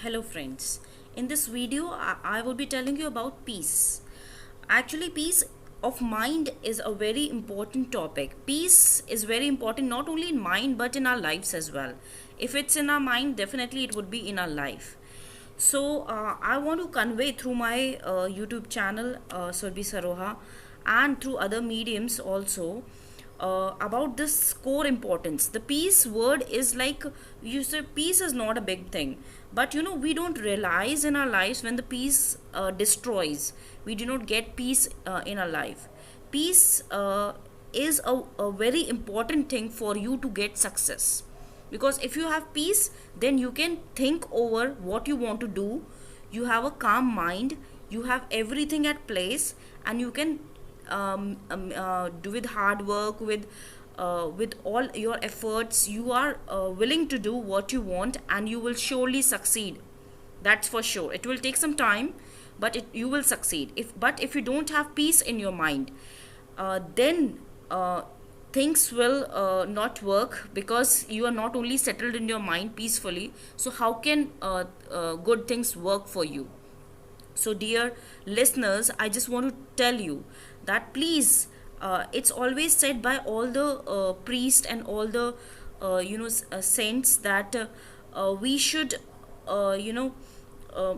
Hello friends. In this video I will be telling you about peace. Actually, peace of mind is a very important topic. Peace is very important not only in mind but in our lives as well. If it's in our mind, definitely it would be in our life. So I want to convey through my YouTube channel, Surbhi Saroha, and through other mediums also about this core importance. The peace word is like, you say peace is not a big thing, but we don't realize in our lives when the peace destroys. We do not get peace in our life. Peace is a very important thing for you to get success, because if you have peace, then you can think over what you want to do. You have a calm mind, you have everything at place, and you can do with hard work, with all your efforts, you are willing to do what you want, and you will surely succeed. That's for sure. It will take some time, but you will succeed. If you don't have peace in your mind, then things will not work, because you are not only settled in your mind peacefully. So how can good things work for you? So, dear listeners, I just want to tell you that please, it's always said by all the priests and all the saints that we should uh, you know uh,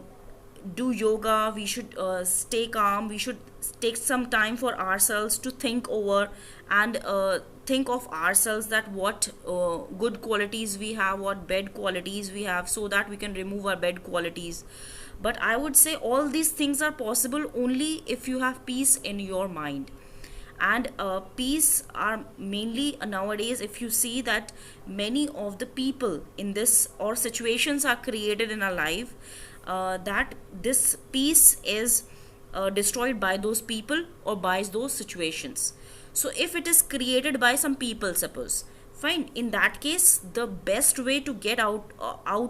do yoga. We should stay calm. We should take some time for ourselves to think over, and think of ourselves, that what good qualities we have, what bad qualities we have, so that we can remove our bad qualities. But I would say all these things are possible only if you have peace in your mind. And peace are mainly nowadays, if you see that many of the people in this or situations are created in our life, that this peace is destroyed by those people or by those situations. So if it is created by some people, suppose, fine, in that case the best way to get out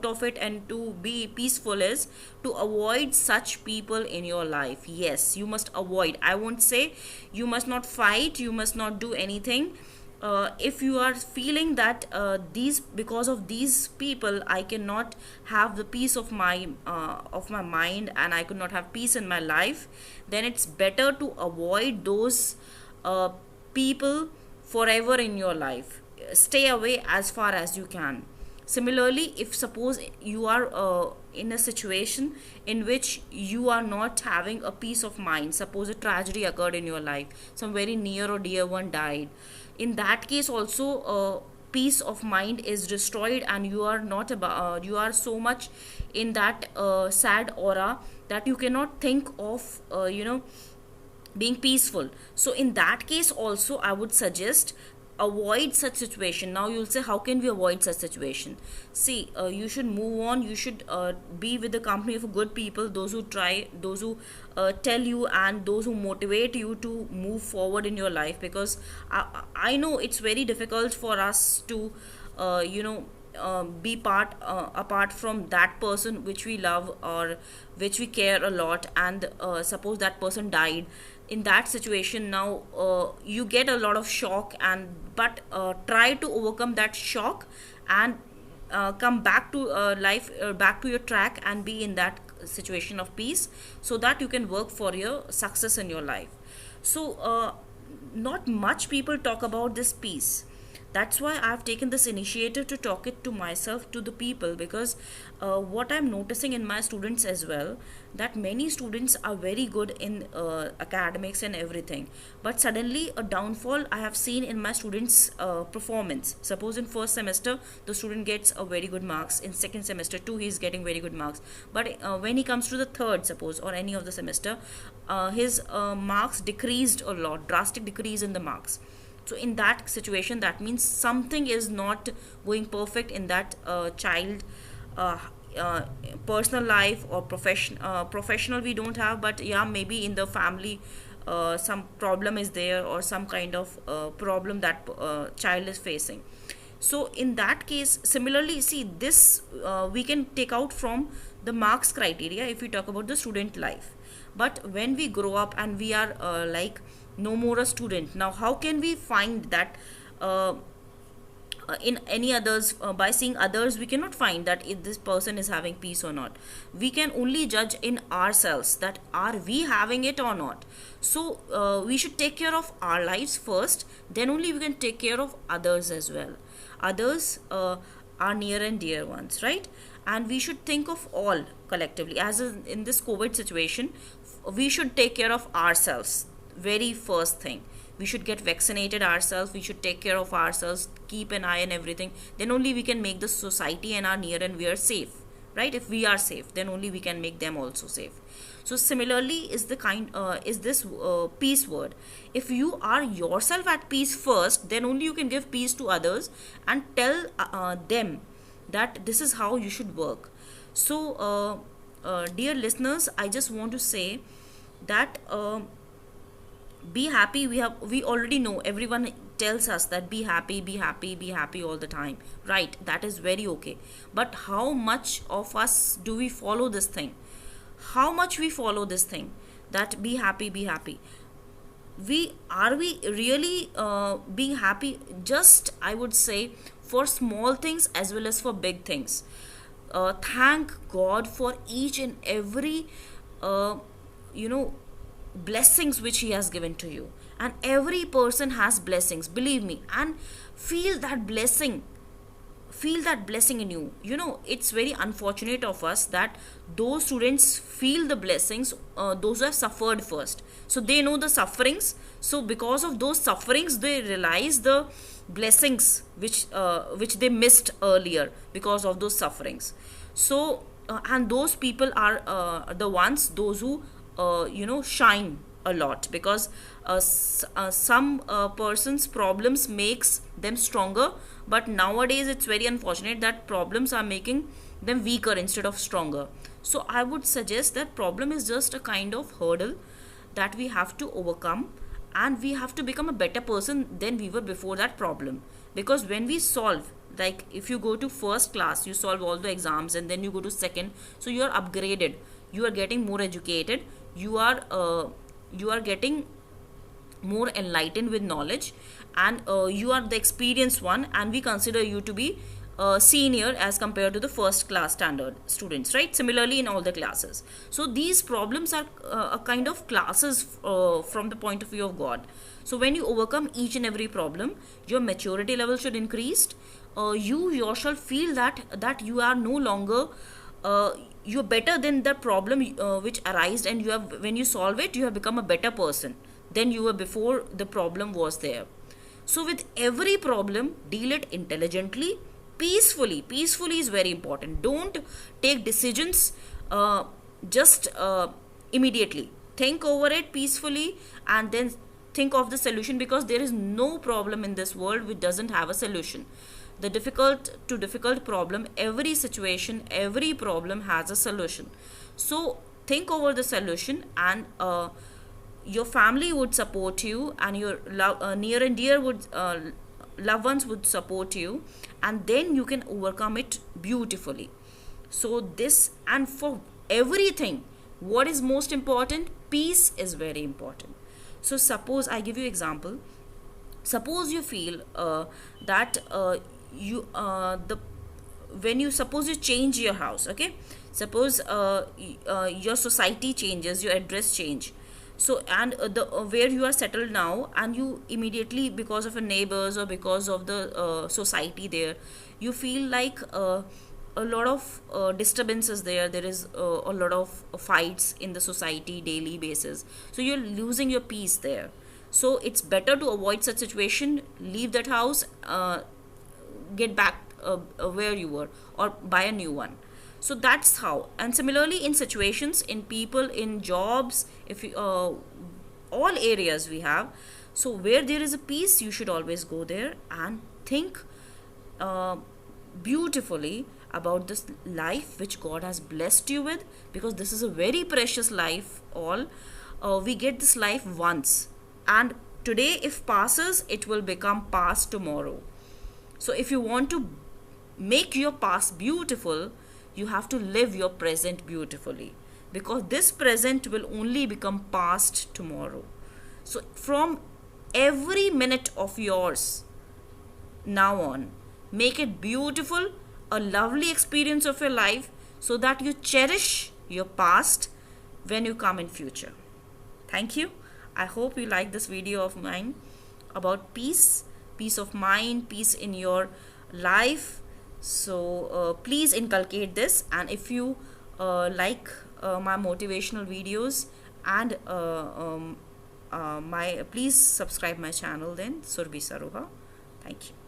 of it and to be peaceful is to avoid such people in your life. Yes, you must avoid. I won't say you must not fight, you must not do anything. If you are feeling that these, because of these people I cannot have the peace of my mind, and I could not have peace in my life, then it's better to avoid those uh, people forever in your life. Stay away as far as you can. Similarly, if suppose you are in a situation in which you are not having a peace of mind, suppose a tragedy occurred in your life, some very near or dear one died, in that case also peace of mind is destroyed, and you are not about you are so much in that sad aura that you cannot think of being peaceful. So in that case also I would suggest avoid such situation. Now you'll say, how can we avoid such situation? See, you should move on. You should be with the company of good people, those who try, those who tell you, and those who motivate you to move forward in your life. Because I know it's very difficult for us to be apart from that person which we love or which we care a lot, and suppose that person died. In that situation, now you get a lot of shock, and but try to overcome that shock, and come back to life, back to your track, and be in that situation of peace, so that you can work for your success in your life. So not much people talk about this peace. That's why I've taken this initiative to talk it to myself, to the people, because what I'm noticing in my students as well, that many students are very good in academics and everything, but suddenly a downfall I have seen in my students performance. Suppose in first semester the student gets a very good marks, in second semester too he is getting very good marks, but when he comes to the third, suppose, or any of the semester, his marks decreased a lot, drastic decrease in the marks. So in that situation, that means something is not going perfect in that child uh, uh, personal life or professional we don't have, but yeah, maybe in the family some problem is there, or some kind of problem that child is facing. So in that case, similarly, see this we can take out from the marks criteria if we talk about the student life. But when we grow up and we are like no more a student, now how can we find that uh, in any others, by seeing others we cannot find that if this person is having peace or not. We can only judge in ourselves that are we having it or not. So we should take care of our lives first, then only we can take care of others as well. Others are near and dear ones, right? And we should think of all collectively, as in this COVID situation. We should take care of ourselves, very first thing. We should get vaccinated ourselves, we should take care of ourselves, keep an eye on everything, then only we can make the society and our near and we are safe, right? If we are safe, then only we can make them also safe. So similarly is the is this peace word. If you are yourself at peace first, then only you can give peace to others and tell them that this is how you should work. So dear listeners, I just want to say that be happy. We already know, everyone tells us that be happy, be happy, be happy all the time, right? That is very okay, but how much of us do we follow this thing? How much we follow this thing, that be happy, be happy? We really being happy? Just, I would say, for small things as well as for big things. Thank God for each and every uh, you know blessings which he has given to you. And every person has blessings, believe me, and feel that blessing, feel that blessing in you. It's very unfortunate of us that those students feel the blessings, those who have suffered first, so they know the sufferings. So because of those sufferings, they realize the blessings which they missed earlier because of those sufferings. So and those people are the ones, those who shine a lot, because some person's problems makes them stronger, but nowadays it's very unfortunate that problems are making them weaker instead of stronger. So I would suggest that problem is just a kind of hurdle that we have to overcome, and we have to become a better person than we were before that problem. Because when we solve, like if you go to first class, you solve all the exams, and then you go to second, so you are upgraded, you are getting more educated, you are getting more enlightened with knowledge, and you are the experienced one, and we consider you to be senior as compared to the first class standard students, right? Similarly in all the classes. So these problems are a kind of classes from the point of view of God. So when you overcome each and every problem, your maturity level should increase. You yourself feel that you are no longer you're better than the problem which arised, and when you solve it, you have become a better person than you were before the problem was there. So with every problem, deal it intelligently, peacefully is very important. Don't take decisions just immediately. Think over it peacefully, and then think of the solution, because there is no problem in this world which doesn't have a solution. The difficult problem, every situation, every problem has a solution. So think over the solution, and your family would support you, and your near and dear loved ones would support you, and then you can overcome it beautifully. So this, and for everything, what is most important? Peace is very important. So suppose I give you example. Suppose you feel that you the when you suppose you change your house, okay? Suppose your society changes, your address change. So, and the where you are settled now, and you immediately, because of your neighbors or because of the society there, you feel like a lot of disturbances there. There is a lot of fights in the society daily basis, so you're losing your peace there. So it's better to avoid such situation, leave that house, get back where you were, or buy a new one. So that's how. And similarly in situations, in people, in jobs, if you all areas we have. So where there is a peace, you should always go there and think beautifully about this life which God has blessed you with, because this is a very precious life. All we get this life once, and today if passes, it will become past tomorrow. So if you want to make your past beautiful, you have to live your present beautifully, because this present will only become past tomorrow. So from every minute of yours now on, make it beautiful, a lovely experience of your life, so that you cherish your past when you come in future. Thank you. I hope you like this video of mine about peace, peace of mind, peace in your life. So please inculcate this, and if you like my motivational videos and my please subscribe my channel then, Surbhi Saroha. Thank you.